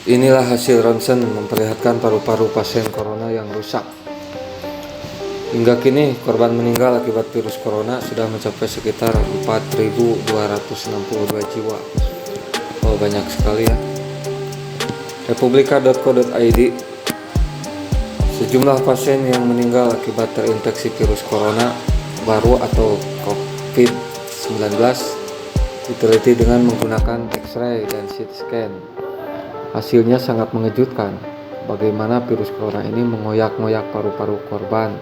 Inilah hasil ronsen memperlihatkan paru-paru pasien corona yang rusak. Hingga kini korban meninggal akibat virus corona sudah mencapai sekitar 4.262 jiwa. Oh, banyak sekali ya. Republika.co.id, sejumlah pasien yang meninggal akibat terinfeksi virus corona baru atau COVID-19 diteliti dengan menggunakan X-ray dan CT scan. Hasilnya sangat mengejutkan, bagaimana virus corona ini mengoyak-ngoyak paru-paru korban.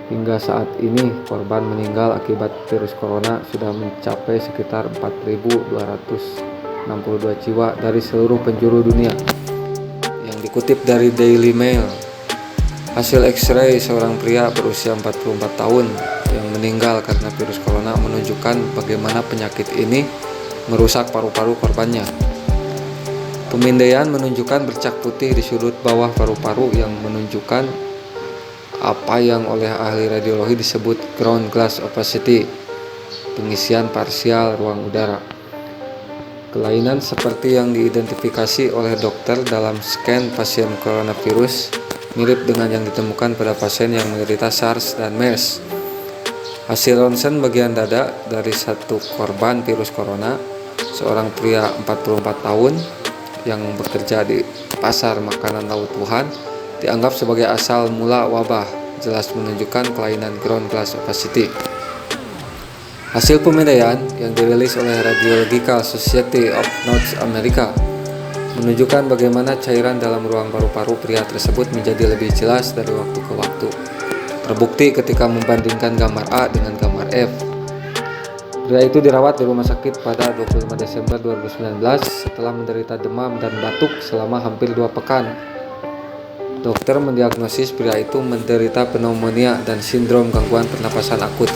Hingga saat ini korban meninggal akibat virus corona sudah mencapai sekitar 4.262 jiwa dari seluruh penjuru dunia. Yang dikutip dari Daily Mail, hasil X-ray seorang pria berusia 44 tahun yang meninggal karena virus corona menunjukkan bagaimana penyakit ini merusak paru-paru korbannya. Pemindaian menunjukkan bercak putih di sudut bawah paru-paru yang menunjukkan apa yang oleh ahli radiologi disebut ground glass opacity, pengisian parsial ruang udara. Kelainan seperti yang diidentifikasi oleh dokter dalam scan pasien coronavirus mirip dengan yang ditemukan pada pasien yang menderita SARS dan MERS. Hasil ronsen bagian dada dari satu korban virus corona, seorang pria 44 tahun yang bekerja di pasar makanan laut Wuhan, dianggap sebagai asal mula wabah, jelas menunjukkan kelainan ground glass opacity. Hasil pemindaian yang dirilis oleh Radiological Society of North America menunjukkan bagaimana cairan dalam ruang paru-paru pria tersebut menjadi lebih jelas dari waktu ke waktu. Terbukti ketika membandingkan gambar A dengan gambar F. Pria itu dirawat di rumah sakit pada 25 Desember 2019 setelah menderita demam dan batuk selama hampir 2 pekan. Dokter mendiagnosis pria itu menderita pneumonia dan sindrom gangguan pernapasan akut.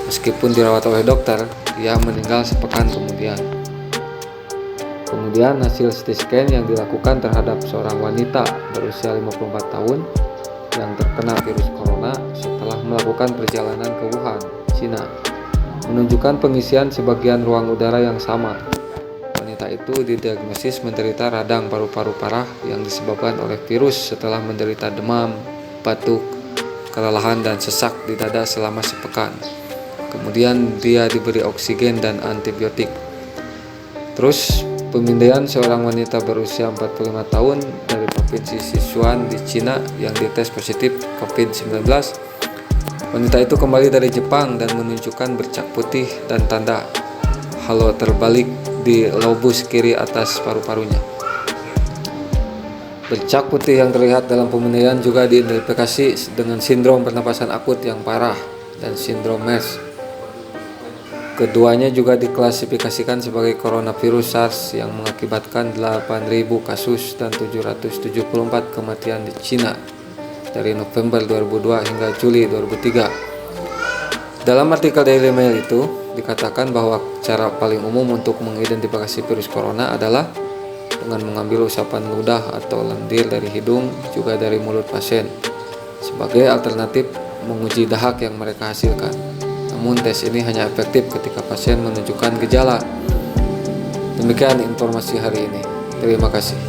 Meskipun dirawat oleh dokter, ia meninggal sepekan kemudian. Kemudian hasil CT scan yang dilakukan terhadap seorang wanita berusia 54 tahun yang terkena virus corona setelah melakukan perjalanan ke Wuhan, Cina, menunjukkan pengisian sebagian ruang udara yang sama. Wanita itu didiagnosis menderita radang paru-paru parah yang disebabkan oleh virus setelah menderita demam, batuk, kelelahan dan sesak di dada selama sepekan. Kemudian dia diberi oksigen dan antibiotik. Terus pemindaian seorang wanita berusia 45 tahun dari provinsi Sichuan di Cina yang dites positif COVID-19. Wanita itu kembali dari Jepang dan menunjukkan bercak putih dan tanda halo terbalik di lobus kiri atas paru-parunya. Bercak putih yang terlihat dalam pemindaian juga diidentifikasi dengan sindrom pernapasan akut yang parah dan sindrom MERS. Keduanya juga diklasifikasikan sebagai coronavirus SARS yang mengakibatkan 8.000 kasus dan 774 kematian di Cina dari November 2002 hingga Juli 2003. Dalam artikel Daily Mail itu dikatakan bahwa cara paling umum untuk mengidentifikasi virus corona adalah dengan mengambil usapan ludah atau lendir dari hidung, juga dari mulut pasien, sebagai alternatif menguji dahak yang mereka hasilkan. Namun tes ini hanya efektif ketika pasien menunjukkan gejala. Demikian informasi hari ini. Terima kasih.